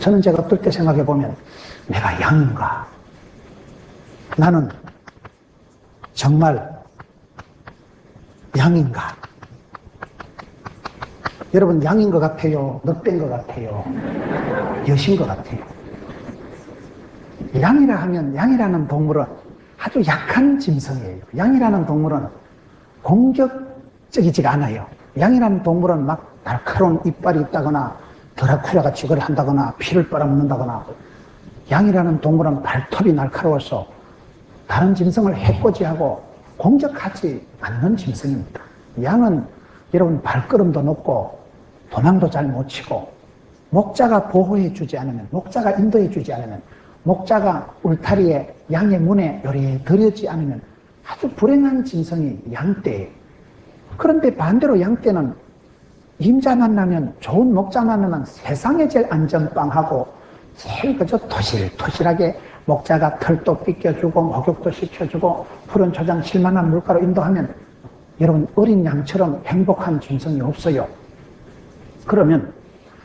저는 제가 어떨 때 생각해 보면 내가 양인가? 나는 정말 양인가? 여러분, 양인 것 같아요? 늑대인 것 같아요? 여신 것 같아요? 양이라 하면, 양이라는 동물은 아주 약한 짐승이에요. 양이라는 동물은 공격적이지가 않아요. 양이라는 동물은 막 날카로운 이빨이 있다거나 드라큘라가 쥐거를 한다거나 피를 빨아먹는다거나, 양이라는 동물은 발톱이 날카로워서 다른 짐승을 해코지하고 공격하지 않는 짐승입니다. 양은 여러분 발걸음도 높고 도망도 잘 못 치고, 목자가 보호해주지 않으면, 목자가 인도해주지 않으면, 목자가 울타리에 양의 문에 요리 들여지 않으면 아주 불행한 짐승이 양떼예요. 그런데 반대로 양떼는 임자 만나면, 좋은 목자 만나면 세상에 제일 안전빵하고 제일 그저 토실토실하게 목자가 털도 삐껴주고 목욕도 시켜주고 푸른 초장 실만한 물가로 인도하면 여러분, 어린 양처럼 행복한 짐승이 없어요. 그러면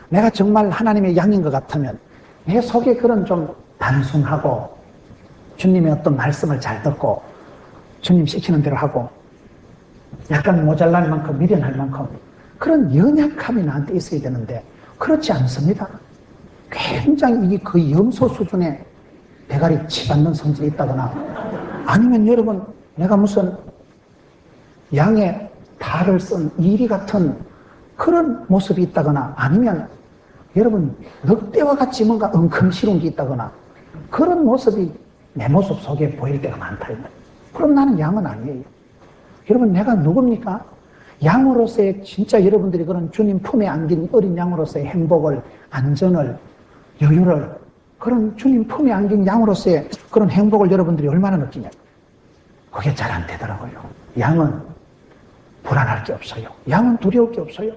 내가 정말 하나님의 양인 것 같으면 내 속에 그런 좀 단순하고 주님의 어떤 말씀을 잘 듣고 주님 시키는 대로 하고 약간 모자랄 만큼 미련할 만큼 그런 연약함이 나한테 있어야 되는데 그렇지 않습니다. 굉장히 이게 거의 염소 수준의 대가리 치받는 성질이 있다거나, 아니면 여러분 내가 무슨 양의 탈을 쓴 이리 같은 그런 모습이 있다거나, 아니면 여러분 늑대와 같이 뭔가 엉큼시러운 게 있다거나 그런 모습이 내 모습 속에 보일 때가 많다. 그럼 나는 양은 아니에요. 여러분, 내가 누굽니까? 양으로서의, 진짜 여러분들이 그런 주님 품에 안긴 어린 양으로서의 행복을, 안전을, 여유를, 그런 주님 품에 안긴 양으로서의 그런 행복을 여러분들이 얼마나 느끼냐? 그게 잘 안 되더라고요. 양은 불안할 게 없어요. 양은 두려울 게 없어요.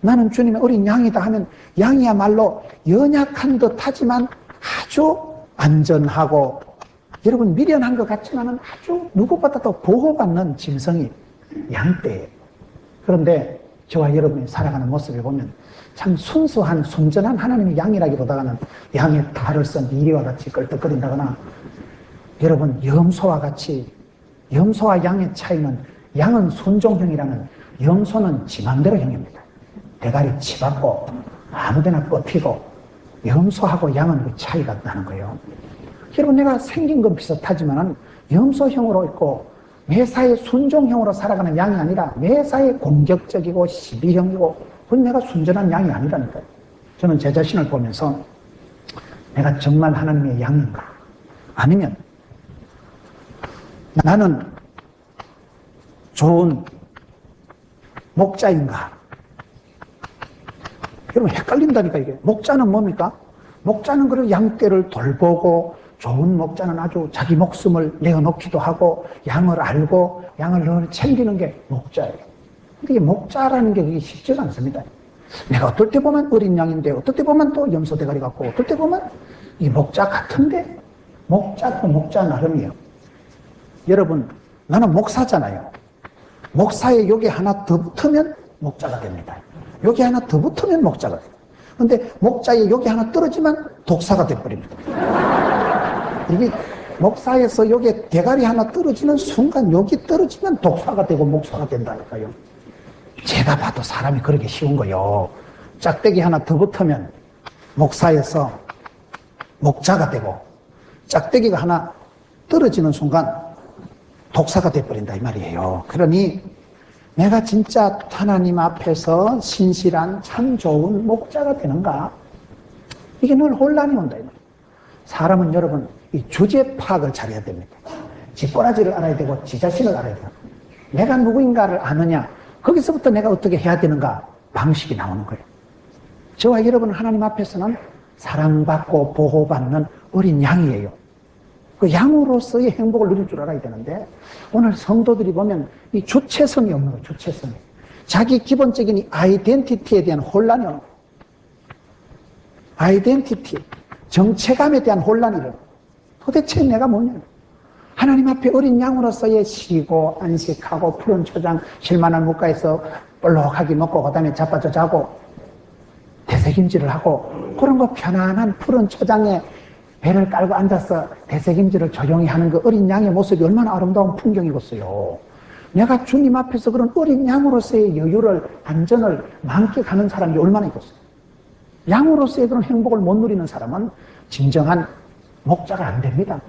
나는 주님의 어린 양이다 하면 양이야말로 연약한 듯 하지만 아주 안전하고, 여러분 미련한 것 같지만은 아주 누구보다도 보호받는 짐승이 양떼예요. 그런데 저와 여러분이 살아가는 모습을 보면 참 순수한 순전한 하나님의 양이라기보다는 양의 탈을 쓴 이리와 같이 끌떡거린다거나, 여러분 염소와 같이, 염소와 양의 차이는 양은 순종형이라면 염소는 지 맘대로 형입니다. 대가리 치받고 아무데나 뻗히고, 염소하고 양은 그 차이가 나는 거예요. 여러분, 내가 생긴 건 비슷하지만은 염소형으로 있고 매사에 순종형으로 살아가는 양이 아니라 매사에 공격적이고 시비형이고, 그건 내가 순전한 양이 아니라니까요. 저는 제 자신을 보면서 내가 정말 하나님의 양인가? 아니면 나는 좋은 목자인가? 여러분 헷갈린다니까. 이게 목자는 뭡니까? 목자는 그런 양떼를 돌보고, 좋은 목자는 아주 자기 목숨을 내어놓기도 하고 양을 알고 양을 늘 챙기는 게 목자예요. 근데 이게 목자라는 게 그게 쉽지가 않습니다. 내가 어떨 때 보면 어린 양인데 어떨 때 보면 또 염소 대가리 같고 어떨 때 보면 이 목자 같은데, 목자도 목자 나름이에요. 여러분, 나는 목사잖아요. 목사에 여기 하나 더 붙으면 목자가 됩니다. 여기 하나 더 붙으면 목자가 돼요. 근데 목자에 여기 하나 떨어지면 독사가 돼버립니다. 이게 목사에서 여기 대가리 하나 떨어지는 순간 여기 떨어지면 독사가 되고 목사가 된다니까요. 제가 봐도 사람이 그렇게 쉬운 거요. 짝대기 하나 더 붙으면 목사에서 목자가 되고, 짝대기가 하나 떨어지는 순간 독사가 돼버린다 이 말이에요. 그러니 내가 진짜 하나님 앞에서 신실한 참 좋은 목자가 되는가? 이게 늘 혼란이 온다 이 말이에요. 사람은 여러분 이 주제 파악을 잘해야 됩니다. 지 꼬라지를 알아야 되고 지 자신을 알아야 돼요. 내가 누구인가를 아느냐, 거기서부터 내가 어떻게 해야 되는가 방식이 나오는 거예요. 저와 여러분 하나님 앞에서는 사랑받고 보호받는 어린 양이에요. 그 양으로서의 행복을 누릴 줄 알아야 되는데, 오늘 성도들이 보면 이 주체성이 없는 거예요. 주체성이. 자기 기본적인 이 아이덴티티에 대한 혼란이 오는 거예요. 아이덴티티, 정체감에 대한 혼란이 일어나요. 도대체 내가 뭐냐? 하나님 앞에 어린 양으로서의 쉬고 안식하고 푸른 초장 실만한 물가에서 볼록하게 먹고 그다음에 자빠져 자고 되새김질을 하고 그런 거 편안한 푸른 초장에 배를 깔고 앉아서 대책임질을 조용히 하는 그 어린 양의 모습이 얼마나 아름다운 풍경이겠어요. 내가 주님 앞에서 그런 어린 양으로서의 여유를, 안전을 만끽하는 사람이 얼마나 있겠어요. 양으로서의 그런 행복을 못 누리는 사람은 진정한 목자가 안 됩니다.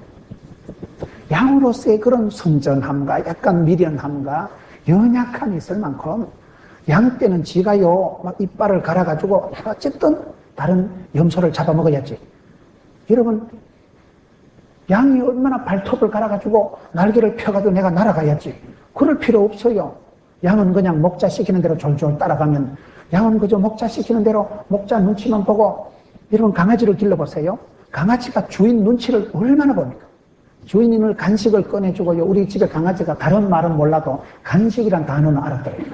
양으로서의 그런 선전함과 약간 미련함과 연약함이 있을 만큼 양 때는 지가요 막 이빨을 갈아가지고 어쨌든 다른 염소를 잡아먹어야지. 여러분, 양이 얼마나 발톱을 갈아가지고 날개를 펴가지고 내가 날아가야지. 그럴 필요 없어요. 양은 그냥 목자 시키는 대로 졸졸 따라가면, 양은 그저 목자 시키는 대로 목자 눈치만 보고. 여러분, 강아지를 길러보세요. 강아지가 주인 눈치를 얼마나 봅니까? 주인을 간식을 꺼내주고요. 우리 집에 강아지가 다른 말은 몰라도 간식이란 단어는 알았더래요.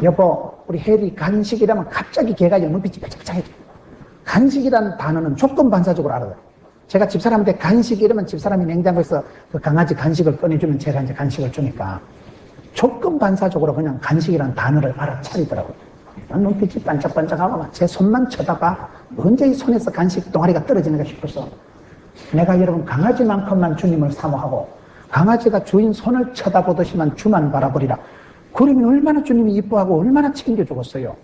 여보, 우리 해리 간식이라면 갑자기 걔가 눈빛이 반짝반짝해져요. 간식이란 단어는 조건 반사적으로 알아요. 제가 집사람한테 간식 이러면 집사람이 냉장고에서 그 강아지 간식을 꺼내주면 제가 이제 간식을 주니까 조건 반사적으로 그냥 간식이란 단어를 알아차리더라고요. 눈빛이 반짝반짝하고 막 제 손만 쳐다봐. 언제 이 손에서 간식 동아리가 떨어지는가 싶어서. 내가 여러분 강아지만큼만 주님을 사모하고 강아지가 주인 손을 쳐다보듯이만 주만 바라보리라. 그러면 얼마나 주님이 이뻐하고 얼마나 챙겨주겠어요.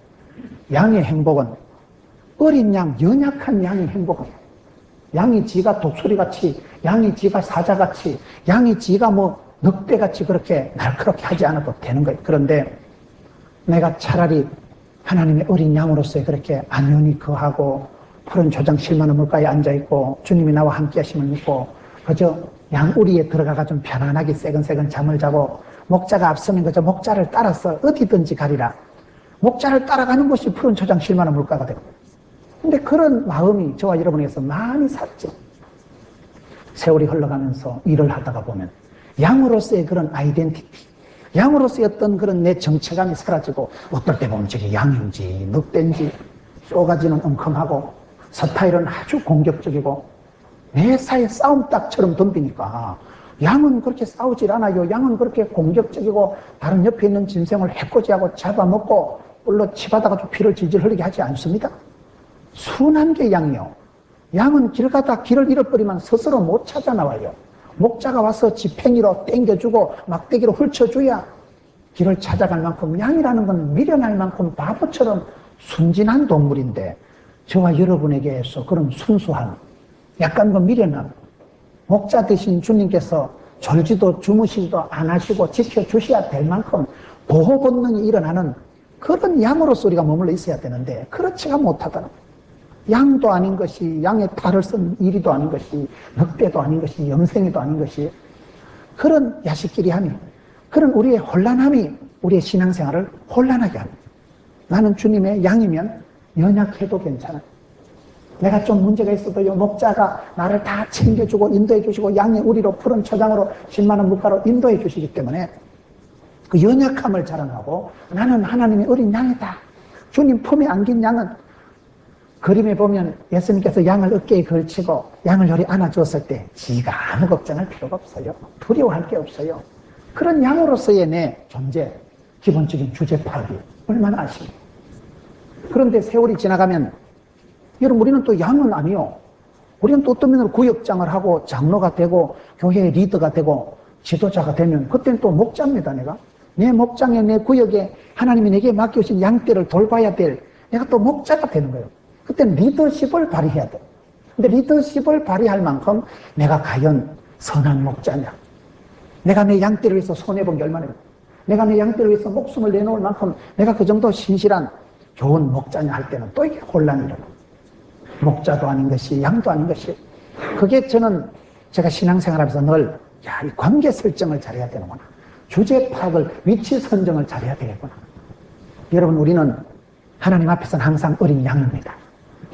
양의 행복은 어린 양, 연약한 양의 행복이에요. 양이 지가 독수리같이, 양이 지가 사자같이, 양이 지가 뭐 늑대같이 그렇게 날카롭게 하지 않아도 되는 거예요. 그런데 내가 차라리 하나님의 어린 양으로서 그렇게 안연히 거하고 푸른 조장 실만한 물가에 앉아있고 주님이 나와 함께 하심을 믿고 그저 양우리에 들어가가 좀 편안하게 새근새근 잠을 자고 목자가 앞서면 그저 목자를 따라서 어디든지 가리라. 목자를 따라가는 것이 푸른 초장 실만한 물가가 되고. 근데 그런 마음이 저와 여러분에게서 많이 샀죠. 세월이 흘러가면서 일을 하다가 보면 양으로서의 그런 아이덴티티, 양으로서의 어떤 그런 내 정체감이 사라지고 어떨 때 보면 저게 양인지 늑대인지 쏘가지는 엉큼하고 스타일은 아주 공격적이고 매사에 싸움닭처럼 덤비니까 양은 그렇게 싸우질 않아요. 양은 그렇게 공격적이고 다른 옆에 있는 짐승을 해코지하고 잡아먹고 뿔로 치받아가지고 피를 질질 흘리게 하지 않습니다. 순한 게 양이요. 양은 길 가다 길을 잃어버리면 스스로 못 찾아 나와요. 목자가 와서 지팽이로 땡겨주고 막대기로 훑쳐줘야 길을 찾아갈 만큼 양이라는 건 미련할 만큼 바보처럼 순진한 동물인데 저와 여러분에게서 그런 순수한 약간 그 미련함, 목자 되신 주님께서 졸지도 주무시지도 안 하시고 지켜주셔야 될 만큼 보호 본능이 일어나는 그런 양으로서 우리가 머물러 있어야 되는데 그렇지가 못하다는 거예요. 양도 아닌 것이, 양의 탈을 쓴 이리도 아닌 것이, 늑대도 아닌 것이, 염생이도 아닌 것이, 그런 야식끼리함이, 그런 우리의 혼란함이 우리의 신앙생활을 혼란하게 합니다. 나는 주님의 양이면 연약해도 괜찮아요. 내가 좀 문제가 있어도요, 목자가 나를 다 챙겨주고 인도해 주시고 양의 우리로 푸른 초장으로 10만 원 물가로 인도해 주시기 때문에 그 연약함을 자랑하고 나는 하나님의 어린 양이다. 주님 품에 안긴 양은 그림에 보면 예수님께서 양을 어깨에 걸치고 양을 요리 안아주었을 때 지가 아무 걱정할 필요가 없어요. 두려워할 게 없어요. 그런 양으로서의 내 존재, 기본적인 주제 파악이 얼마나 아쉽고. 그런데 세월이 지나가면 여러분 우리는 또 양은 아니요. 우리는 또 어떤 면으로 구역장을 하고 장로가 되고 교회의 리더가 되고 지도자가 되면 그때는 또 목자입니다. 내 목장에 내 구역에 하나님이 내게 맡겨주신 양떼를 돌봐야 될 내가 또 목자가 되는 거예요. 그때는 리더십을 발휘해야 돼. 근데 리더십을 발휘할 만큼 내가 과연 선한 목자냐? 내가 내 양떼를 위해서 손해본 게 얼마나 있냐? 내가 내 양떼를 위해서 목숨을 내놓을 만큼 내가 그 정도 신실한 좋은 목자냐 할 때는 또 이게 혼란이 일어나. 목자도 아닌 것이 양도 아닌 것이. 그게 저는 제가 신앙생활하면서 늘 이 관계 설정을 잘해야 되는구나. 주제 파악을, 위치 선정을 잘해야 되겠구나. 여러분 우리는 하나님 앞에서는 항상 어린 양입니다.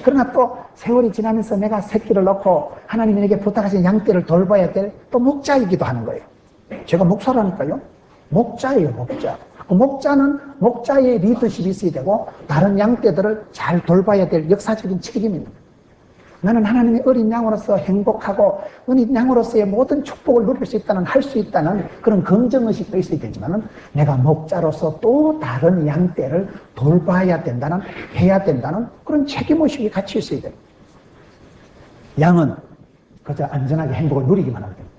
그러나 또 세월이 지나면서 내가 새끼를 넣고 하나님이 내게 부탁하신 양떼를 돌봐야 될 또 목자이기도 하는 거예요. 제가 목사라니까요. 목자예요, 목자. 그 목자는 목자의 리더십이 있어야 되고 다른 양떼들을 잘 돌봐야 될 역사적인 책임입니다. 나는 하나님의 어린 양으로서 행복하고 어린 양으로서의 모든 축복을 누릴 수 있다는, 할 수 있다는 그런 긍정의식도 있어야 되지만은 내가 목자로서 또 다른 양떼를 돌봐야 된다는, 해야 된다는 그런 책임의식이 같이 있어야 돼요. 양은 그저 안전하게 행복을 누리기만 하면 됩니다.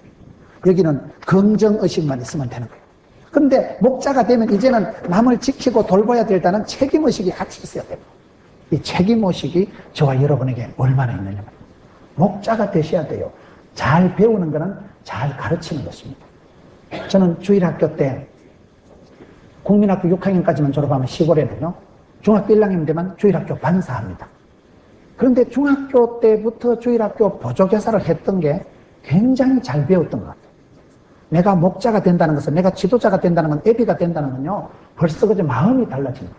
여기는 긍정의식만 있으면 되는 거예요. 그런데 목자가 되면 이제는 남을 지키고 돌봐야 된다는 책임의식이 같이 있어야 돼요. 이 책임의식이 저와 여러분에게 얼마나 있느냐. 목자가 되셔야 돼요. 잘 배우는 것은 잘 가르치는 것입니다. 저는 주일학교 때 국민학교 6학년까지만 졸업하면 시골에는요, 중학교 1학년 되면 주일학교 반사합니다. 그런데 중학교 때부터 주일학교 보조교사를 했던 게 굉장히 잘 배웠던 것 같아요. 내가 목자가 된다는 것은, 내가 지도자가 된다는 건, 애비가 된다는 건요, 벌써 그저 마음이 달라집니다.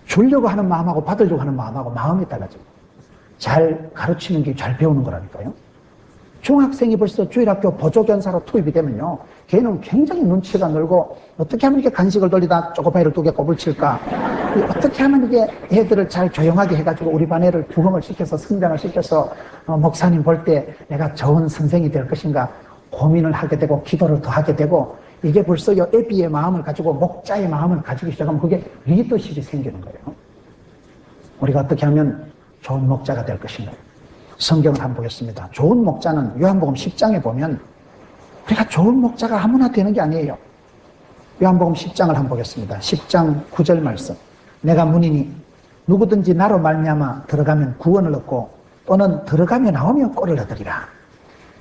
주려고 하는 마음하고 받으려고 하는 마음하고 마음이 달라집니다. 잘 가르치는 게 잘 배우는 거라니까요. 중학생이 벌써 주일학교 보조견사로 투입이 되면요, 걔는 굉장히 눈치가 늘고, 어떻게 하면 이렇게 간식을 돌리다 초코파이를 2개 꼽을 칠까? 어떻게 하면 이게 애들을 잘 조용하게 해가지고 우리 반 애를 부흥을 시켜서 성장을 시켜서 목사님 볼 때 내가 좋은 선생이 될 것인가 고민을 하게 되고 기도를 더 하게 되고, 이게 벌써 애비의 마음을 가지고 목자의 마음을 가지기 시작하면 그게 리더십이 생기는 거예요. 우리가 어떻게 하면 좋은 목자가 될 것인가? 성경을 한번 보겠습니다. 좋은 목자는 요한복음 10장에 보면 우리가 좋은 목자가 아무나 되는 게 아니에요. 요한복음 10장을 한번 보겠습니다. 10장 9절 말씀. 내가 문이니 누구든지 나로 말미암아 들어가면 구원을 얻고 또는 들어가며 나오며 꼴을 얻으리라.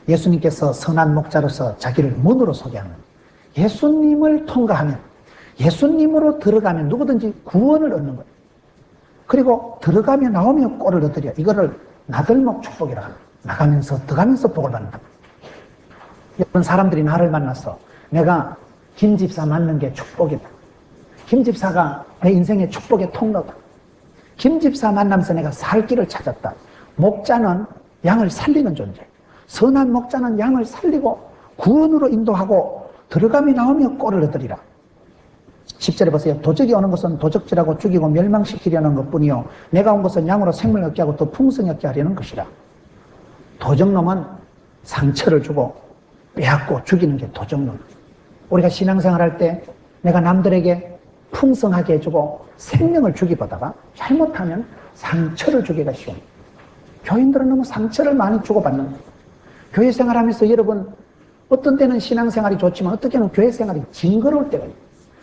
예수님께서 선한 목자로서 자기를 문으로 소개하는, 예수님을 통과하면, 예수님으로 들어가면 누구든지 구원을 얻는 거예요. 그리고 들어가며 나오며 꼴을 얻으려. 이거를 나들목 축복이라 합니다. 나가면서 들어가면서 복을 받는다. 여러분, 사람들이 나를 만나서 내가 김 집사 만난 게 축복이다. 김 집사가 내 인생의 축복의 통로다. 김 집사 만나면서 내가 살 길을 찾았다. 목자는 양을 살리는 존재. 선한 목자는 양을 살리고 구원으로 인도하고 들어가며 나오며 꼴을 얻으리라. 10절에 보세요. 도적이 오는 것은 도적질하고 죽이고 멸망시키려는 것뿐이요 내가 온 것은 양으로 생명을 얻게 하고 더 풍성히 얻게 하려는 것이라. 도적놈은 상처를 주고 빼앗고 죽이는 게 도적놈. 우리가 신앙생활 할 때 내가 남들에게 풍성하게 해주고 생명을 주기보다가 잘못하면 상처를 주기가 쉬운. 교인들은 너무 상처를 많이 주고받는 거예요. 교회 생활하면서 여러분, 어떤 때는 신앙생활이 좋지만 어떤 때는 교회 생활이 징그러울 때가 있어요.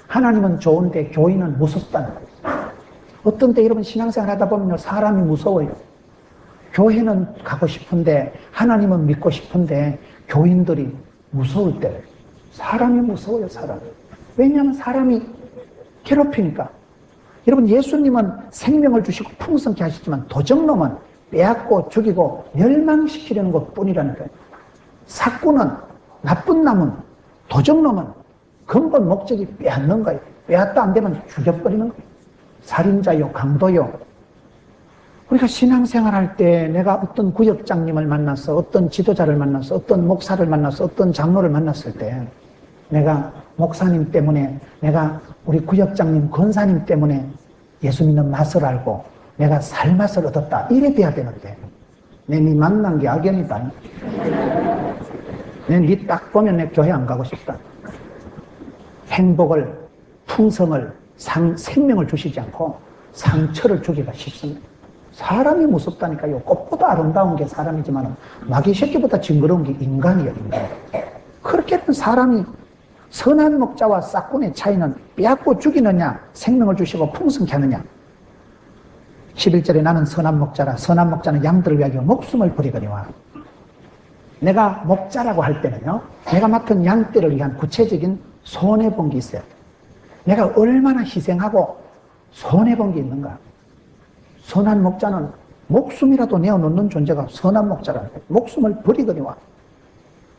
하나님은 좋은데 교인은 무섭다는 거예요. 어떤 때 여러분 신앙생활 하다 보면 사람이 무서워요. 교회는 가고 싶은데, 하나님은 믿고 싶은데 교인들이 무서울 때예요. 사람이 무서워요, 사람이. 왜냐하면 사람이 괴롭히니까. 여러분, 예수님은 생명을 주시고 풍성케 하시지만 도적놈은 빼앗고 죽이고 멸망시키려는 것 뿐이라니까요. 사꾼은, 나쁜 놈은, 도적놈은 근본 목적이 빼앗는 거예요. 빼앗다 안 되면 죽여버리는 거예요. 살인자요, 강도요. 우리가 신앙생활 할 때 내가 어떤 구역장님을 만나서, 어떤 지도자를 만나서, 어떤 목사를 만나서, 어떤 장로를 만났을 때 내가 목사님 때문에, 내가 우리 구역장님, 권사님 때문에 예수 믿는 맛을 알고 내가 살 맛을 얻었다. 이래 돼야 되는데, 내 니 만난 게 악연이다. 내 니 딱 보면 내 교회 안 가고 싶다. 행복을, 풍성을, 생명을 주시지 않고 상처를 주기가 쉽습니다. 사람이 무섭다니까요. 꽃보다 아름다운 게 사람이지만 마귀 새끼보다 징그러운 게 인간이에요, 인간. 그렇게 된 사람이, 선한 목자와 싹군의 차이는 빼앗고 죽이느냐, 생명을 주시고 풍성케 하느냐. 11절에 나는 선한 목자라. 선한 목자는 양들을 위하여 목숨을 버리거니와. 내가 목자라고 할 때는요, 내가 맡은 양떼를 위한 구체적인 손해본 게 있어요. 내가 얼마나 희생하고 손해본 게 있는가. 선한 목자는 목숨이라도 내어놓는 존재가 선한 목자라는 거예요. 목숨을 버리거니와.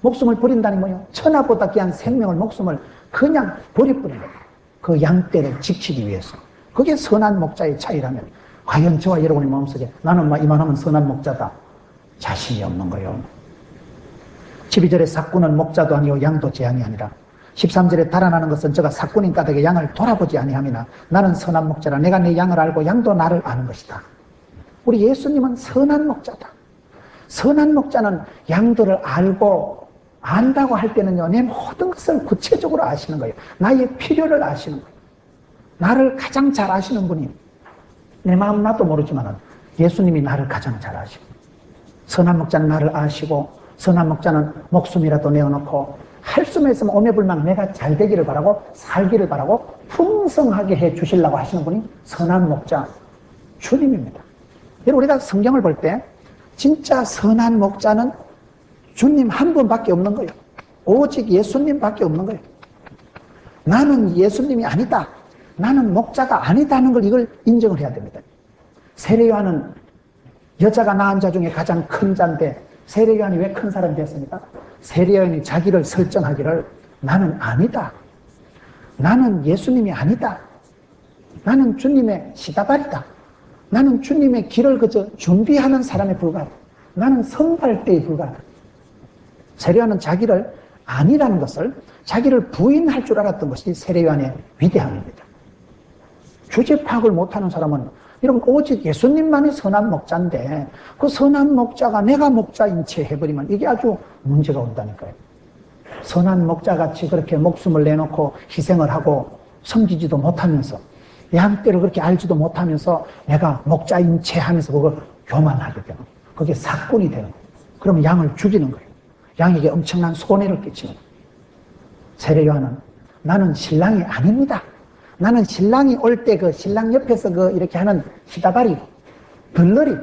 목숨을 버린다니 뭐예요? 천하보다 귀한 생명을, 목숨을 그냥 버려버리는 거예요. 그 양떼를 지키기 위해서. 그게 선한 목자의 차이라면, 과연 저와 여러분의 마음속에 나는 이만하면 선한 목자다, 자신이 없는 거예요. 12절에 사꾼은 목자도 아니요 양도 재앙이 아니라. 13절에 달아나는 것은 저가 사꾼인 까닭에 양을 돌아보지 아니함이나 나는 선한 목자라. 내가 내 양을 알고 양도 나를 아는 것이다. 우리 예수님은 선한 목자다. 선한 목자는 양들을 알고 안다고 할 때는요, 내 모든 것을 구체적으로 아시는 거예요. 나의 필요를 아시는 거예요. 나를 가장 잘 아시는 분이, 내 마음 나도 모르지만 예수님이 나를 가장 잘 아시고, 선한 목자는 나를 아시고, 선한 목자는 목숨이라도 내어놓고 할 수만 있으면 오매불망 내가 잘 되기를 바라고 살기를 바라고 풍성하게 해 주시려고 하시는 분이 선한 목자 주님입니다. 여러분, 우리가 성경을 볼 때 진짜 선한 목자는 주님 한 분밖에 없는 거예요. 오직 예수님밖에 없는 거예요. 나는 예수님이 아니다, 나는 목자가 아니다는 걸, 이걸 인정을 해야 됩니다. 세례요한은 여자가 낳은 자 중에 가장 큰 자인데 세례요한이 왜 큰 사람이 됐습니까? 세례요한이 자기를 설정하기를 나는 아니다, 나는 예수님이 아니다, 나는 주님의 시다발이다, 나는 주님의 길을 그저 준비하는 사람에 불과하다, 나는 선발대에 불과하다. 세례요한은 자기를 아니라는 것을, 자기를 부인할 줄 알았던 것이 세례요한의 위대함입니다. 주제 파악을 못하는 사람은, 여러분, 오직 예수님만이 선한 목자인데 그 선한 목자가 내가 목자인 채 해버리면 이게 아주 문제가 온다니까요. 선한 목자같이 그렇게 목숨을 내놓고 희생을 하고 섬기지도 못하면서, 양떼를 그렇게 알지도 못하면서 내가 목자인 채 하면서 그걸 교만하게 되는 거예요. 그게 사건이 되는 거예요. 그러면 양을 죽이는 거예요. 양에게 엄청난 손해를 끼치는 거예요. 세례요한은 나는 신랑이 아닙니다, 나는 신랑이 올 때 그 신랑 옆에서 그 이렇게 하는 시다바리, 들러리,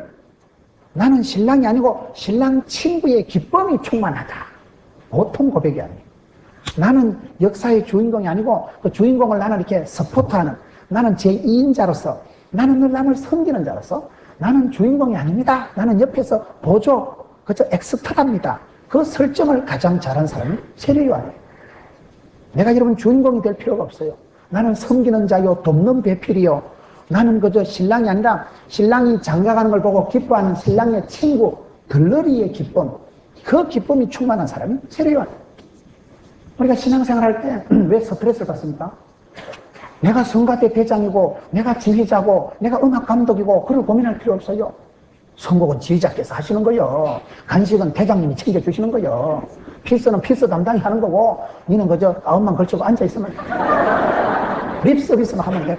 나는 신랑이 아니고 신랑 친구의 기쁨이 충만하다. 보통 고백이 아니에요. 나는 역사의 주인공이 아니고 그 주인공을 나는 이렇게 서포트하는, 나는 제2인자로서, 나는 늘 남을 섬기는 자로서, 나는 주인공이 아닙니다, 나는 옆에서 보조, 그저 엑스트라입니다. 그 설정을 가장 잘한 사람이 세례요한이에요. 내가 여러분 주인공이 될 필요가 없어요. 나는 섬기는 자요, 돕는 배필이요, 나는 그저 신랑이 아니라 신랑이 장가가는 걸 보고 기뻐하는 신랑의 친구, 들러리의 기쁨, 그 기쁨이 충만한 사람이 세례요한. 우리가 신앙생활 할 때 왜 스트레스를 받습니까? 내가 성가대 대장이고 내가 지휘자고 내가 음악 감독이고 그걸 고민할 필요 없어요. 선곡은 지휘자께서 하시는 거요, 간식은 대장님이 챙겨주시는 거요, 필서는 필서 담당이 하는 거고, 니는 그저 가운만 걸치고 앉아있으면 립 서비스만 하면 돼.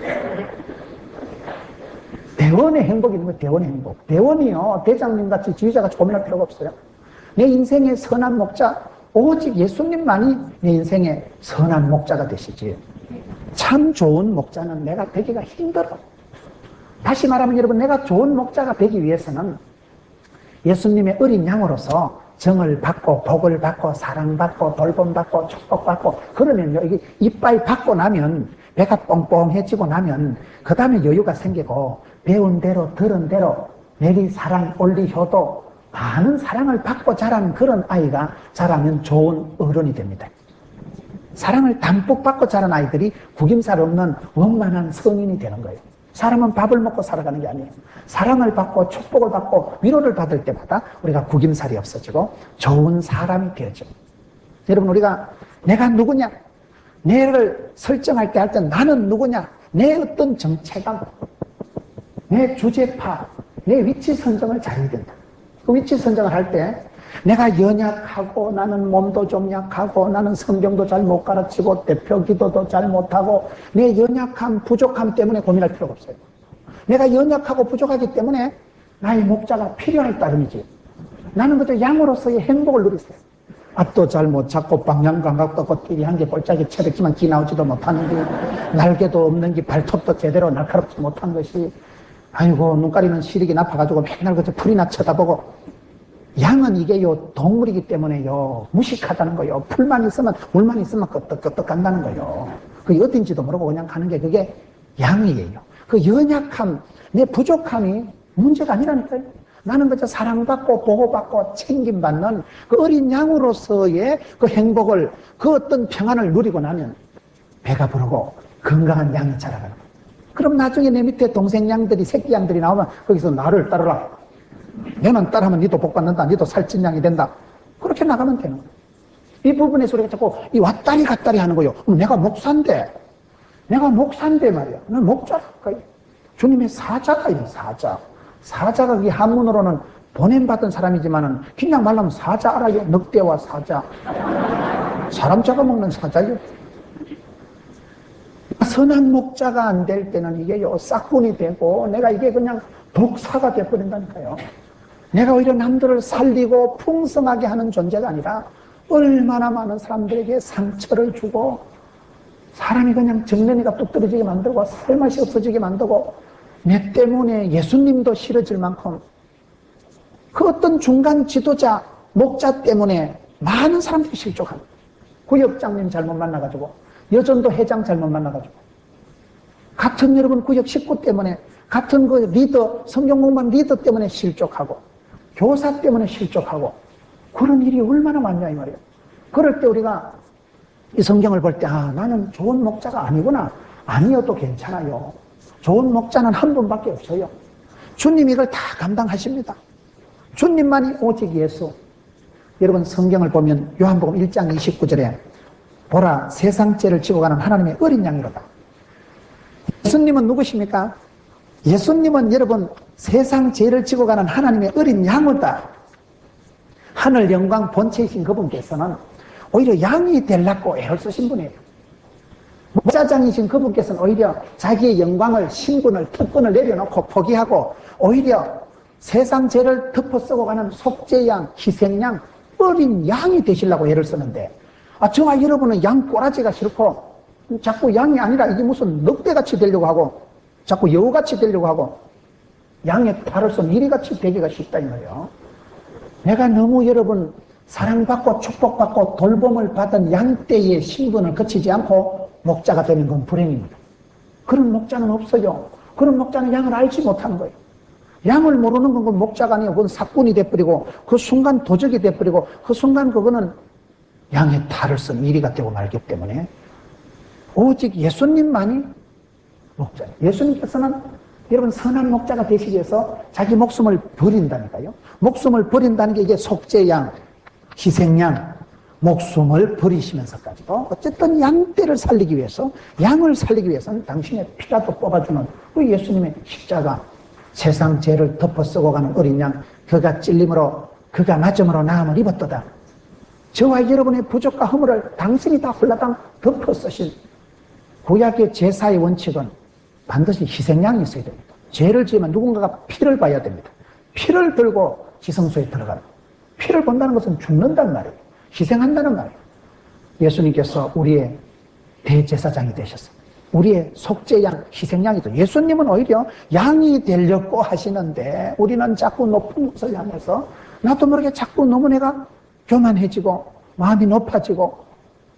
대원의 행복이 있는 거예요. 대원의 행복. 대원이요, 대장님같이 지휘자같이 고민할 필요가 없어요. 내 인생의 선한 목자, 오직 예수님만이 내 인생의 선한 목자가 되시지. 참 좋은 목자는 내가 되기가 힘들어. 다시 말하면 여러분, 내가 좋은 목자가 되기 위해서는 예수님의 어린 양으로서 정을 받고 복을 받고 사랑받고 돌봄받고 축복받고, 그러면요, 이게 이빨 받고 나면, 배가 뻥뻥해지고 나면 그 다음에 여유가 생기고, 배운 대로 들은 대로 내리 사랑 올리 효도, 많은 사랑을 받고 자라는 그런 아이가 자라면 좋은 어른이 됩니다. 사랑을 담뿍 받고 자란 아이들이 구김살 없는 원만한 성인이 되는 거예요. 사람은 밥을 먹고 살아가는 게 아니에요. 사랑을 받고 축복을 받고 위로를 받을 때마다 우리가 구김살이 없어지고 좋은 사람이 되어져. 여러분, 우리가 내가 누구냐, 내를 설정할 때 할 때 나는 누구냐, 내 어떤 정체감, 내 주제파, 내 위치 선정을 잘해야 된다. 그 위치 선정을 할 때 내가 연약하고, 나는 몸도 좀 약하고, 나는 성경도 잘 못 가르치고 대표 기도도 잘 못하고, 내 연약함, 부족함 때문에 고민할 필요가 없어요. 내가 연약하고 부족하기 때문에 나의 목자가 필요할 따름이지. 나는 그저 양으로서의 행복을 누리세요. 앞도 잘 못 찾고 방향 감각도 겉길이 한 개 볼짝이 쳐댔지만 기 나오지도 못하는 게, 날개도 없는 게 발톱도 제대로 날카롭지 못한 것이, 아이고 눈가리는 시력이 나빠가지고 맨날 그저 풀이나 쳐다보고. 양은 이게요, 동물이기 때문에요, 무식하다는 거요. 풀만 있으면, 물만 있으면 끄떡끄떡 간다는 거요. 그게 어딘지도 모르고 그냥 가는 게 그게 양이에요. 그 연약함, 내 부족함이 문제가 아니라니까요. 나는 그저 사랑받고 보호받고 챙김받는 그 어린 양으로서의 그 행복을, 그 어떤 평안을 누리고 나면 배가 부르고 건강한 양이 자라가는 거예요. 그럼 나중에 내 밑에 동생 양들이, 새끼 양들이 나오면 거기서 나를 따르라. 내만 따르면 니도 복받는다, 니도 살찐 양이 된다. 그렇게 나가면 되는 거예요. 이 부분에서 우리가 자꾸 이 왔다리 갔다리 하는 거예요. 내가 목사인데 말이야. 난 목자랄까. 주님의 사자가 있는 사자. 사자가 이 한문으로는 보냄받은 사람이지만은 그냥 말하면 사자 알아요? 늑대와 사자. 사람 잡아먹는 사자요. 선한 목자가 안 될 때는 이게요, 싹군이 되고, 내가 이게 그냥 독사가 되어버린다니까요. 내가 오히려 남들을 살리고 풍성하게 하는 존재가 아니라, 얼마나 많은 사람들에게 상처를 주고, 사람이 그냥 정면이가 뚝 떨어지게 만들고, 살맛이 없어지게 만들고, 내 때문에 예수님도 싫어질 만큼, 그 어떤 중간 지도자, 목자 때문에 많은 사람들이 실족합니다. 구역장님 잘못 만나가지고, 여전도 회장 잘못 만나가지고, 같은 여러분 구역 식구 때문에, 같은 그 리더, 성경 공부한 리더 때문에 실족하고, 교사 때문에 실족하고, 그런 일이 얼마나 많냐, 이 말이에요. 그럴 때 우리가 이 성경을 볼 때, 아, 나는 좋은 목자가 아니구나. 아니어도 괜찮아요. 좋은 목자는 한 분밖에 없어요. 주님 이걸 다 감당하십니다. 주님만이 오직 예수. 여러분 성경을 보면 요한복음 1장 29절에 보라 세상 죄를 지고 가는 하나님의 어린 양이로다. 예수님은 누구십니까? 예수님은 여러분 세상 죄를 지고 가는 하나님의 어린 양이다. 하늘 영광 본체이신 그분께서는 오히려 양이 되려고 애를 쓰신 분이에요. 목자장이신 그분께서는 오히려 자기의 영광을, 신분을, 특권을 내려놓고 포기하고 오히려 세상 죄를 덮어 쓰고 가는 속죄양, 희생양, 어린 양이 되시려고 애를 쓰는데, 아, 저와 여러분은 양 꼬라지가 싫고 자꾸 양이 아니라 이게 무슨 늑대같이 되려고 하고 자꾸 여우같이 되려고 하고 양의 팔을 쏜 이리같이 되기가 쉽다 이 말이에요. 내가 너무 여러분 사랑받고 축복받고 돌봄을 받은 양떼의 신분을 거치지 않고 목자가 되는 건 불행입니다. 그런 목자는 없어요. 그런 목자는 양을 알지 못하는 거예요. 양을 모르는 건 그건 목자가 아니고 그건 사꾼이 돼버리고 그 순간 도적이 돼버리고 그 순간 그거는 양의 탈을 쓴 이리가 되고 말기 때문에 오직 예수님만이 목자예요. 예수님께서는 여러분 선한 목자가 되시기 위해서 자기 목숨을 버린다니까요. 목숨을 버린다는 게 이게 속죄양, 희생양, 목숨을 버리시면서까지도 어쨌든 양떼를 살리기 위해서, 양을 살리기 위해서는 당신의 피라도 뽑아주는 그 예수님의 십자가, 세상 죄를 덮어 쓰고 가는 어린 양, 그가 찔림으로 그가 맞음으로 나음을 입었도다. 저와 여러분의 부족과 허물을 당신이 다 홀라당 덮어 쓰신 구약의 제사의 원칙은 반드시 희생양이 있어야 됩니다. 죄를 지으면 누군가가 피를 봐야 됩니다. 피를 들고 지성소에 들어가는, 피를 본다는 것은 죽는단 말이에요. 희생한다는 말이에요. 예수님께서 우리의 대제사장이 되셨어요. 우리의 속죄양, 희생양이 돼. 예수님은 오히려 양이 되려고 하시는데 우리는 자꾸 높은 곳을 향해서 나도 모르게 자꾸 너무 내가 교만해지고 마음이 높아지고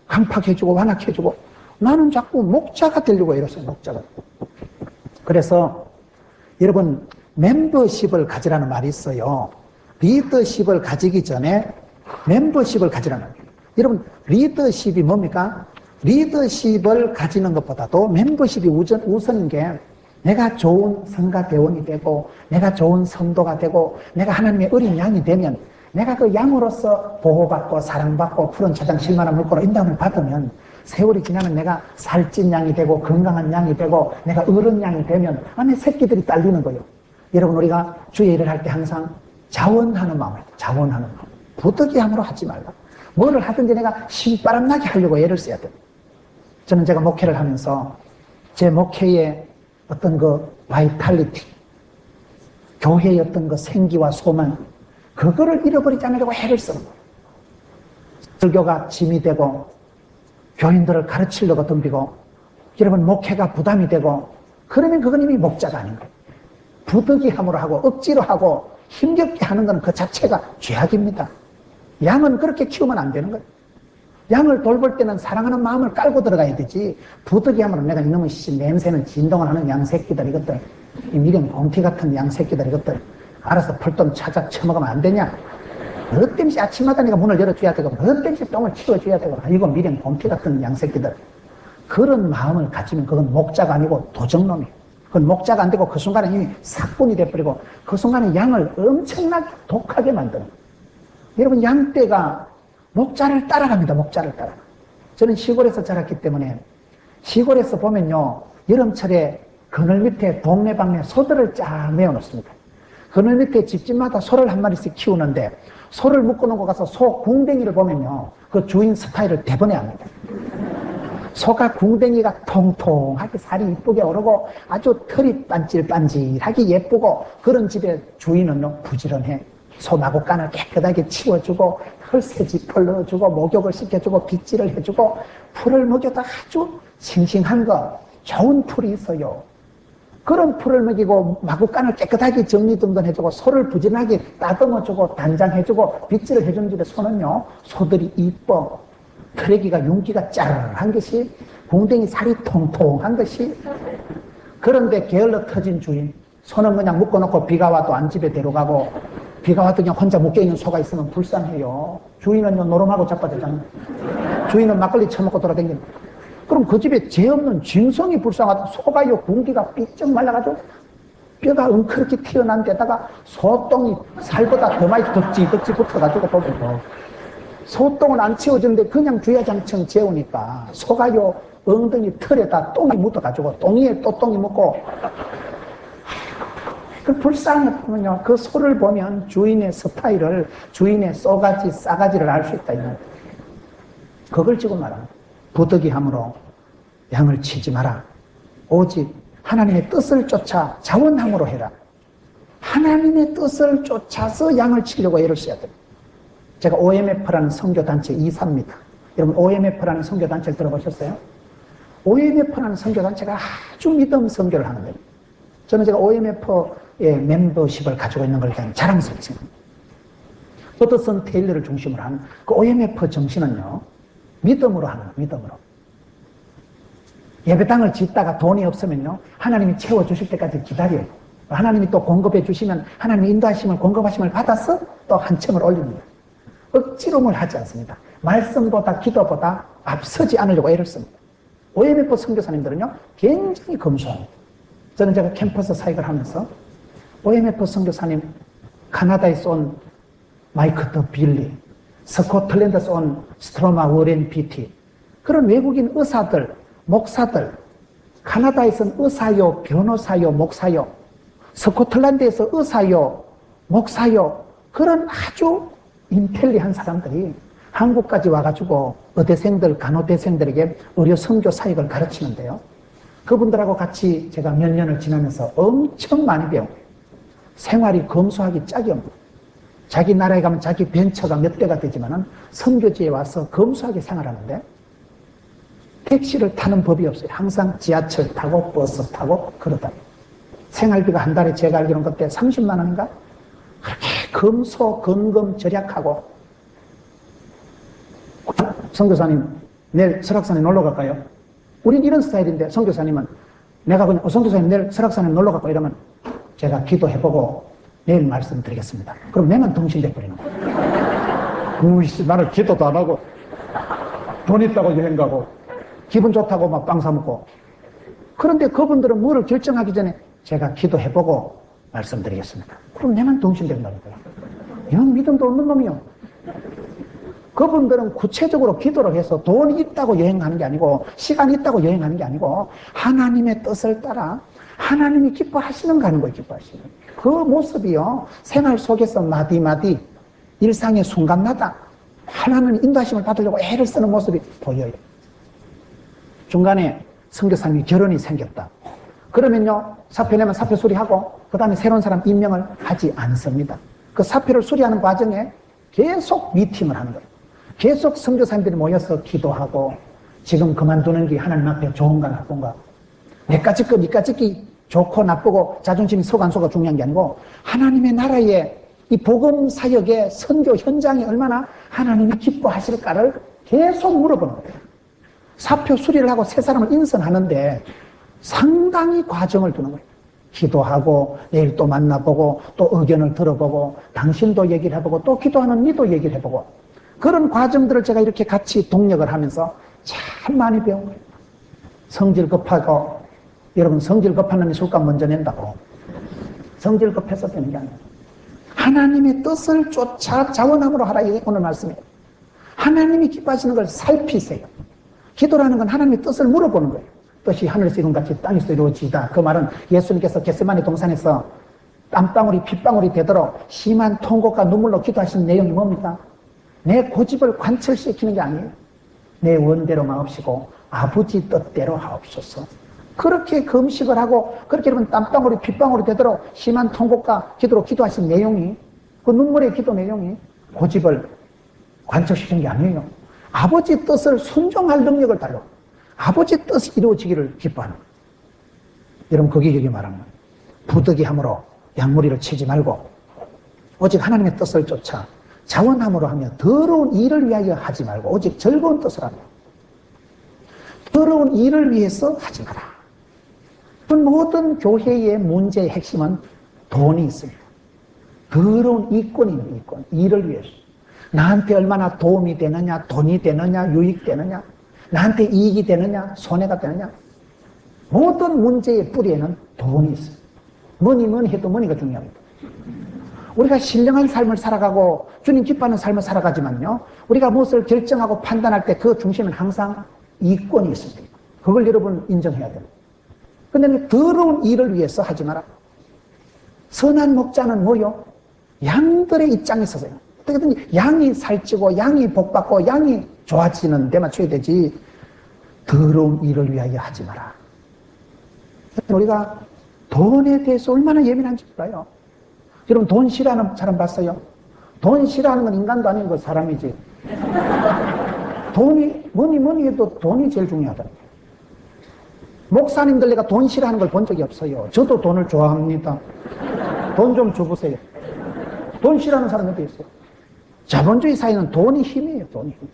강팍해지고 완악해지고 나는 자꾸 목자가 되려고 이랬어요. 목자가. 그래서 여러분 멤버십을 가지라는 말이 있어요. 리더십을 가지기 전에 멤버십을 가지라는 거예요. 여러분 리더십이 뭡니까? 리더십을 가지는 것보다도 멤버십이 우선인 게 내가 좋은 성가대원이 되고 내가 좋은 성도가 되고 내가 하나님의 어린 양이 되면 내가 그 양으로서 보호받고 사랑받고 푸른 차장 실만한 물고로 인담을 받으면 세월이 지나면 내가 살찐 양이 되고 건강한 양이 되고 내가 어른 양이 되면 안에 새끼들이 딸리는 거예요. 여러분 우리가 주의 일을 할 때 항상 자원하는 마음을, 자원하는 마음, 부득이함으로 하지 말라. 뭐를 하든지 내가 신바람 나게 하려고 애를 써야 됩니다. 저는 제가 목회를 하면서 제 목회의 어떤 그 바이탈리티, 교회의 어떤 그 생기와 소망, 그거를 잃어버리지 않으려고 애를 쓰는 거예요. 설교가 짐이 되고 교인들을 가르치려고 덤비고 여러분 목회가 부담이 되고 그러면 그건 이미 목자가 아닌 거예요. 부득이함으로 하고 억지로 하고 힘겹게 하는 건 그 자체가 죄악입니다. 양은 그렇게 키우면 안 되는 거예요. 양을 돌볼 때는 사랑하는 마음을 깔고 들어가야 되지 부득이함으로 내가 이놈의 냄새는 진동을 하는 양 새끼들 이것들 이 미련 곰티 같은 양 새끼들 이것들 알아서 풀똥 찾아 처먹으면 안 되냐? 너 때문에 아침마다 내가 문을 열어줘야 되고 너 때문에 똥을 치워줘야 되고 이거 미련 곰티 같은 양 새끼들 그런 마음을 가지면 그건 목자가 아니고 도적놈이에요. 그건 목자가 안 되고 그 순간에 이미 사꾼이 돼버리고 그 순간에 양을 엄청나게 독하게 만드는 거예요. 여러분 양떼가 목자를 따라갑니다. 목자를 따라. 저는 시골에서 자랐기 때문에 시골에서 보면요 여름철에 그늘 밑에 동네방네 소들을 쫙 메어놓습니다. 그늘 밑에 집집마다 소를 한 마리씩 키우는데 소를 묶어놓고 가서 소 궁뎅이를 보면요, 그 주인 스타일을 대번해야 합니다. 소가 궁뎅이가 통통하게 살이 이쁘게 오르고 아주 털이 반질반질하게 예쁘고 그런 집에 주인은 부지런해. 소 마구간을 깨끗하게 치워주고 털새짚을 넣어주고 목욕을 시켜주고 빗질을 해주고 풀을 먹여도 아주 싱싱한 거 좋은 풀이 있어요. 그런 풀을 먹이고 마구간을 깨끗하게 정리정돈해주고 소를 부지런하게 따듬어주고 단장해주고 빗질을 해주는 집에 소는요, 소들이 이뻐. 털에기가 윤기가 짜르르한 것이, 궁뎅이 살이 통통한 것이. 그런데 게을러 터진 주인, 소는 그냥 묶어놓고 비가 와도 안 집에 데려가고 비가 와도 그냥 혼자 묶여있는 소가 있으면 불쌍해요. 주인은요, 노름하고 자빠지잖아요. 주인은 막걸리 처먹고 돌아다니는. 그럼 그 집에 죄 없는 짐승이 불쌍하다. 소가요, 궁기가 삐쩍 말라가지고 뼈가 엉크렇게 튀어난 데다가 소똥이 살보다 더 많이 덕지 붙어가지고 보면 소똥은 안 치워주는데 그냥 주야장청 재우니까 소가요, 엉덩이 털에다 똥이 묻어가지고 똥이에 또 똥이 묻고, 그 불쌍해 보면요, 그 소를 보면 주인의 스타일을, 주인의 쏘가지 싸가지를 알 수 있다. 그걸 지금 말합니다. 부득이함으로 양을 치지 마라. 오직 하나님의 뜻을 쫓아 자원함으로 해라. 하나님의 뜻을 쫓아서 양을 치려고 애를 써야 됩니다. 제가 OMF라는 선교단체 이사입니다. 여러분 OMF라는 선교단체를 들어보셨어요? OMF라는 선교단체가 아주 믿음 선교를 하는 거예요. 저는 제가 OMF의 멤버십을 가지고 있는 걸 그냥 자랑스럽습니다. 허드슨 테일러를 중심으로 하는 그 OMF 정신은요, 믿음으로 하는 거예요. 믿음으로. 예배당을 짓다가 돈이 없으면요, 하나님이 채워주실 때까지 기다려요. 하나님이 또 공급해 주시면 하나님의 인도하심을, 공급하심을 받아서 또 한층을 올립니다. 억지로물 하지 않습니다. 말씀보다 기도보다 앞서지 않으려고 애를 씁니다. OMF 선교사님들은요, 굉장히 검소합니다. 저는 제가 캠퍼스 사역을 하면서 OMF 선교사님, 카나다에서 온 마이크 더 빌리, 스코틀랜드에서 온 스트로마 워렌 비티, 그런 외국인 의사들, 목사들, 카나다에서는 의사요, 변호사요, 목사요, 스코틀랜드에서 의사요, 목사요, 그런 아주 인텔리한 사람들이 한국까지 와가지고 의대생들, 간호대생들에게 의료 선교 사역을 가르치는데요. 그분들하고 같이 제가 몇 년을 지나면서 엄청 많이 배워요. 생활이 검소하기 짝이 없는. 자기 나라에 가면 자기 벤처가 몇 대가 되지만은 선교지에 와서 검소하게 생활하는데 택시를 타는 법이 없어요. 항상 지하철 타고 버스 타고 그러다. 생활비가 한 달에 제가 알기로는 그때 30만 원인가? 그렇게 검소, 건금, 절약하고. 선교사님, 내일 설악산에 놀러 갈까요? 우린 이런 스타일인데, 선교사님은 내가 그냥, 선교사님 내일 설악산에 놀러 갈까요? 이러면 제가 기도해보고 내일 말씀드리겠습니다. 그럼 내만 덩신돼 버리는 거예요. 우이씨, 나는 기도도 안 하고 돈 있다고 여행 가고 기분 좋다고 막 빵 사먹고. 그런데 그분들은 뭐를 결정하기 전에 제가 기도해보고 말씀드리겠습니다. 그럼 내만 덩신된다는 거예요. 영 믿음도 없는 놈이요. 그분들은 구체적으로 기도를 해서 돈이 있다고 여행하는 게 아니고 시간이 있다고 여행하는 게 아니고 하나님의 뜻을 따라 하나님이 기뻐하시는 가는 거예요. 기뻐하시는. 그 모습이요, 생활 속에서 마디마디 일상의 순간마다 하나님의 인도하심을 받으려고 애를 쓰는 모습이 보여요. 중간에 선교사님이 결혼이 생겼다. 그러면요, 사표 내면 사표 수리하고 그 다음에 새로운 사람 임명을 하지 않습니다. 그 사표를 수리하는 과정에 계속 미팅을 하는 거예요. 계속 선교사님들이 모여서 기도하고 지금 그만두는 게 하나님 앞에 좋은가 나쁜가, 내가 찍고 니가 찍기 좋고 나쁘고 자존심이 서고 소가 중요한 게 아니고 하나님의 나라에 이 복음 사역의 선교 현장이 얼마나 하나님이 기뻐하실까를 계속 물어보는 거예요. 사표 수리를 하고 새 사람을 인선하는데 상당히 과정을 두는 거예요. 기도하고 내일 또 만나보고 또 의견을 들어보고 당신도 얘기를 해보고 또 기도하는 니도 얘기를 해보고, 그런 과정들을 제가 이렇게 같이 동력을 하면서 참 많이 배운 거예요. 성질 급하고, 여러분 성질 급한 놈이 술값 먼저 낸다고. 성질 급해서 되는 게 아니에요. 하나님의 뜻을 쫓아 자원함으로 하라, 이게 오늘 말씀이에요. 하나님이 기뻐하시는 걸 살피세요. 기도라는 건 하나님의 뜻을 물어보는 거예요. 뜻이 하늘에서 이룬 같이 땅에서 이루어지다. 그 말은 예수님께서 겟세마네 동산에서 땀방울이 핏방울이 되도록 심한 통곡과 눈물로 기도하신 내용이 뭡니까? 내 고집을 관철시키는 게 아니에요. 내 원대로 마옵시고 아버지 뜻대로 하옵소서. 그렇게 금식을 하고 그렇게 여러분 땀방울이 핏방울이 되도록 심한 통곡과 기도로 기도하신 내용이, 그 눈물의 기도 내용이 고집을 관철시키는 게 아니에요. 아버지 뜻을 순종할 능력을 달라고, 아버지 뜻이 이루어지기를 기뻐하는 거예요. 여러분, 그게 여기 말하는 거예요. 부득이함으로 양무리를 치지 말고 오직 하나님의 뜻을 쫓아 자원함으로 하며 더러운 일을 위하여 하지 말고 오직 즐거운 뜻을 하며. 더러운 일을 위해서 하지 마라. 모든 교회의 문제의 핵심은 돈이 있습니다. 더러운 이권입니다. 이권. 일을 위해서. 나한테 얼마나 도움이 되느냐, 돈이 되느냐, 유익되느냐, 나한테 이익이 되느냐, 손해가 되느냐. 모든 문제의 뿌리에는 돈이 있어요. 뭐니 해도 머니가 중요합니다. 우리가 신령한 삶을 살아가고 주님 기뻐하는 삶을 살아가지만요, 우리가 무엇을 결정하고 판단할 때 그 중심은 항상 이권이 있습니다. 그걸 여러분 인정해야 돼요. 근데 더러운 일을 위해서 하지 마라. 선한 목자는 뭐요? 양들의 입장에 서서요. 어떻게든 양이 살찌고 양이 복받고 양이 좋아지는 데만 쳐야 되지 더러운 일을 위하여 하지 마라. 우리가 돈에 대해서 얼마나 예민한지 몰라요. 여러분, 돈 싫어하는 사람 봤어요? 돈 싫어하는 건 인간도 아니고 사람이지. 돈이 뭐니 해도 돈이 제일 중요하다. 목사님들 내가 돈 싫어하는 걸 본 적이 없어요. 저도 돈을 좋아합니다. 돈 좀 줘보세요. 돈 싫어하는 사람이 어디 있어요? 자본주의 사회는 돈이 힘이에요. 돈이 힘.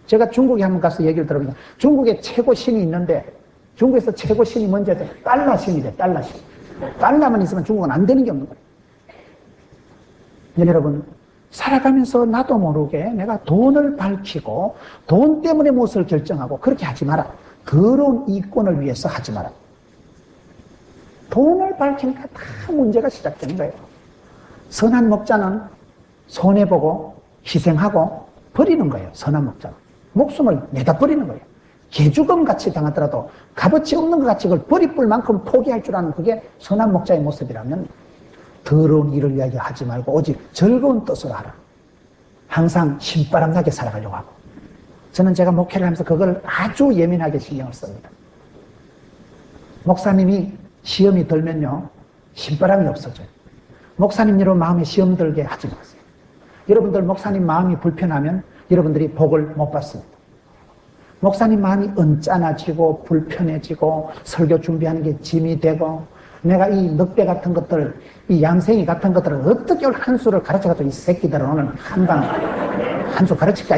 제가 중국에 한번 가서 얘기를 들어보니까 중국에 최고 신이 있는데 중국에서 최고 신이 뭔지 알아요? 달러 신이래. 달러 신. 달러만 있으면 중국은 안 되는 게 없는 거예요. 여러분, 살아가면서 나도 모르게 내가 돈을 밝히고 돈 때문에 무엇을 결정하고 그렇게 하지 마라. 더러운 이권을 위해서 하지 마라. 돈을 밝히니까 다 문제가 시작되는 거예요. 선한 목자는 손해보고 희생하고 버리는 거예요. 선한 목자는. 목숨을 내다 버리는 거예요. 개죽음 같이 당하더라도 값어치 없는 것 같이 그걸 버릴 만큼 포기할 줄 아는 그게 선한 목자의 모습이라면 더러운 일을 위하여 하지 말고 오직 즐거운 뜻으로 하라. 항상 신바람 나게 살아가려고 하고. 저는 제가 목회를 하면서 그걸 아주 예민하게 신경을 씁니다. 목사님이 시험이 들면요, 신바람이 없어져요. 목사님 여러분 마음에 시험 들게 하지 마세요. 여러분들 목사님 마음이 불편하면 여러분들이 복을 못 받습니다. 목사님 마음이 언짢아지고 불편해지고 설교 준비하는 게 짐이 되고 내가 이 늑대 같은 것들, 이 얌생이 같은 것들을 어떻게 한 수를 가르쳐가지고 이 새끼들은 오늘 한 수 가르칠까?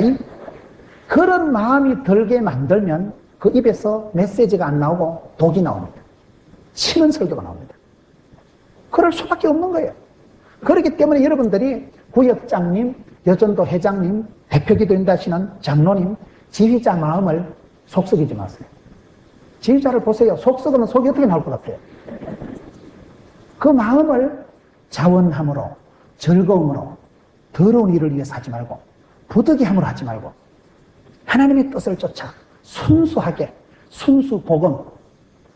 그런 마음이 들게 만들면 그 입에서 메시지가 안 나오고 독이 나옵니다. 치는 설교가 나옵니다. 그럴 수밖에 없는 거예요. 그렇기 때문에 여러분들이 구역장님, 여전도 회장님, 대표기도인다 하시는 장로님, 지휘자 마음을 속썩이지 마세요. 지휘자를 보세요. 속썩으면 속이 어떻게 나올 것 같아요? 그 마음을 자원함으로, 즐거움으로, 더러운 일을 위해서 하지 말고 부득이함으로 하지 말고 하나님의 뜻을 쫓아 순수하게, 순수복음,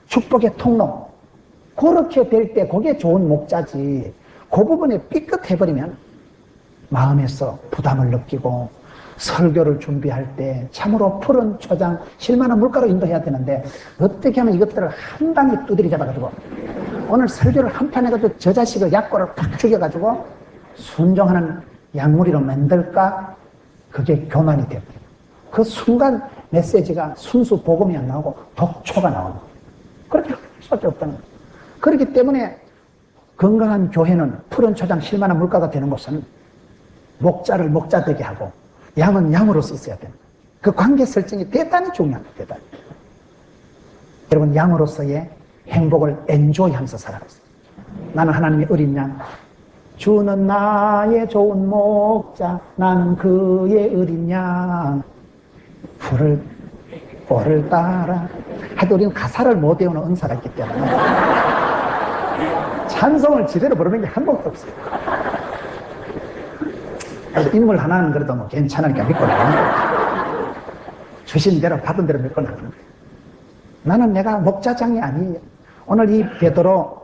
축복의 통로, 그렇게 될 때 그게 좋은 목자지. 그 부분에 삐끗해버리면 마음에서 부담을 느끼고 설교를 준비할 때 참으로 푸른 초장, 실만한 물가로 인도해야 되는데 어떻게 하면 이것들을 한 방에 두드리 잡아가지고 오늘 설교를 한 판 해가지고 저 자식을 약골을 팍 죽여가지고 순종하는 약물이로 만들까? 그게 교만이 되어버려요. 그 순간 메시지가 순수 복음이 안 나오고 독초가 나오는 거예요. 그렇게 할 수밖에 없다는 거예요. 그렇기 때문에 건강한 교회는 푸른 초장 실만한 물가가 되는 것은 목자를 목자되게 하고 양은 양으로서 있어야 됩니다. 그 관계 설정이 대단히 중요합니다. 대단히. 여러분, 양으로서의 행복을 엔조이하면서 살아가세요. 나는 하나님의 어린 양, 주는 나의 좋은 목자, 나는 그의 어린 양, 꼴을 따라. 하여튼 우리는 가사를 못 외우는 은사가 있기 때문에 찬송을 제대로 부르는 게 한 곡도 없어요. 그래서 인물 하나는 그래도 뭐 괜찮으니까 믿고 나가는 주신 대로 받은 대로 믿고 나가는 거예요. 나는 내가 목자장이 아니에요. 오늘 이 베드로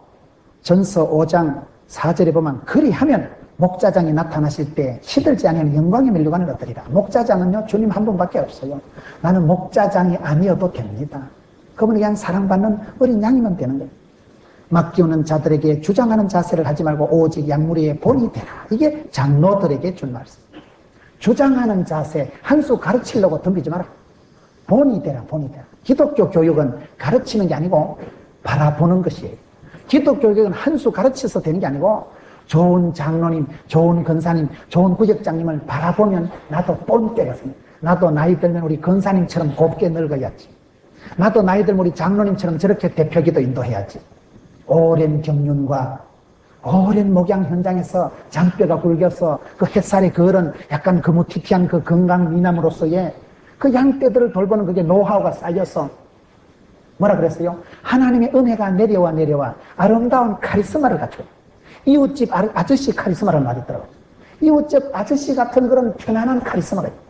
전서 5장 4절에 보면 그리하면 목자장이 나타나실 때 시들지 아니하는 영광의 면류관을 얻으리라. 목자장은요 주님 한 분밖에 없어요. 나는 목자장이 아니어도 됩니다. 그분이 그냥 사랑받는 어린 양이면 되는 거예요. 맡기우는 자들에게 주장하는 자세를 하지 말고 오직 양무리의 본이 되라. 이게 장로들에게 준 말씀. 주장하는 자세, 한 수 가르치려고 덤비지 마라. 본이 되라, 본이 되라. 기독교 교육은 가르치는 게 아니고 바라보는 것이에요. 기독교 교육은 한 수 가르쳐서 되는 게 아니고 좋은 장로님, 좋은 권사님, 좋은 구역장님을 바라보면 나도 본 때가 생겨. 나도 나이 들면 우리 권사님처럼 곱게 늙어야지. 나도 나이 들면 우리 장로님처럼 저렇게 대표기도 인도해야지. 오랜 경륜과 오랜 목양 현장에서 장뼈가 굵어서 그 햇살에 그을은 약간 거무튀튀한 그 건강 미남으로서의 그 양떼들을 돌보는 그게 노하우가 쌓여서 뭐라 그랬어요? 하나님의 은혜가 내려와 아름다운 카리스마를 갖춰요. 이웃집 아저씨 카리스마를 말했더라고요. 이웃집 아저씨 같은 그런 편안한 카리스마가 있어요.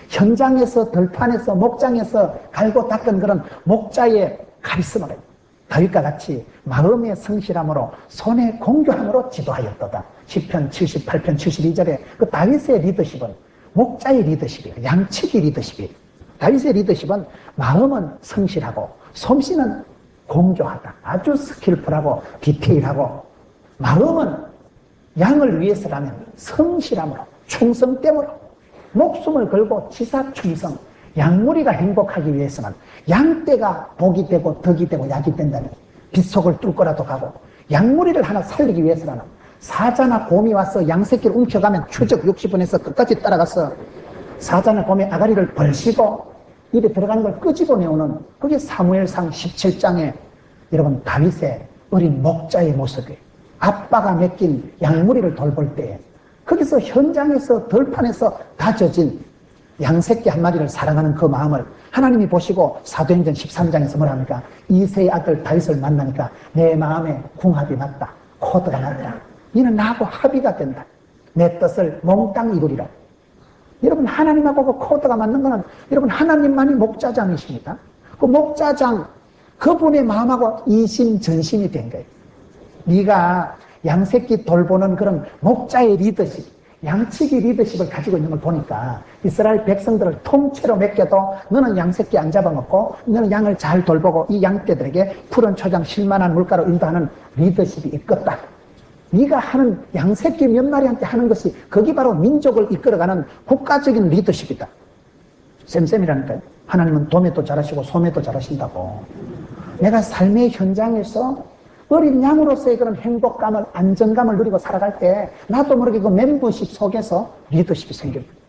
현장에서 들판에서 목장에서 갈고 닦은 그런 목자의 카리스마가 있어요. 다윗과 같이 마음의 성실함으로 손의 공교함으로 지도하였도다. 시편 78편 72절에 그 다윗의 리더십은 목자의 리더십이에요. 양치기 리더십이에요. 다윗의 리더십은 마음은 성실하고 솜씨는 공교하다. 아주 스킬풀하고 디테일하고 마음은 양을 위해서라면 성실함으로 충성됨으로 목숨을 걸고 지사충성 양무리가 행복하기 위해서는 양떼가 복이 되고 덕이 되고 약이 된다면 빗속을 뚫고라도 가고 양무리를 하나 살리기 위해서는 사자나 곰이 와서 양새끼를 움켜가면 추적 60분에서 끝까지 따라가서 사자나 곰의 아가리를 벌시고 입에 들어가는 걸 끄집어내오는 그게 사무엘상 17장에 여러분 다윗의 어린 목자의 모습이에요. 아빠가 맡긴 양무리를 돌볼 때에 거기서 현장에서 들판에서 다져진 양새끼 한 마리를 사랑하는 그 마음을 하나님이 보시고 사도행전 13장에서 뭐라 합니까? 이새의 아들 다윗을 만나니까 내 마음에 궁합이 맞다. 코드가 맞다. 이는 나하고 합의가 된다. 내 뜻을 몽땅 이루리라. 여러분 하나님하고 그 코드가 맞는 거는 여러분 하나님만이 목자장이십니다. 그 목자장 그분의 마음하고 이심전심이 된 거예요. 네가 양새끼 돌보는 그런 목자의 리더십 양치기 리더십을 가지고 있는 걸 보니까 이스라엘 백성들을 통째로 맡겨도 너는 양새끼 안 잡아먹고 너는 양을 잘 돌보고 이 양떼들에게 푸른 초장 실만한 물가로 인도하는 리더십이 있겠다. 네가 하는 양새끼 몇 마리한테 하는 것이 거기 바로 민족을 이끌어가는 국가적인 리더십이다. 쌤쌤이라니까요. 하나님은 도매도 잘하시고 소매도 잘하신다고. 내가 삶의 현장에서 어린 양으로서의 그런 행복감을 안정감을 누리고 살아갈 때 나도 모르게 그 멤버십 속에서 리더십이 생깁니다.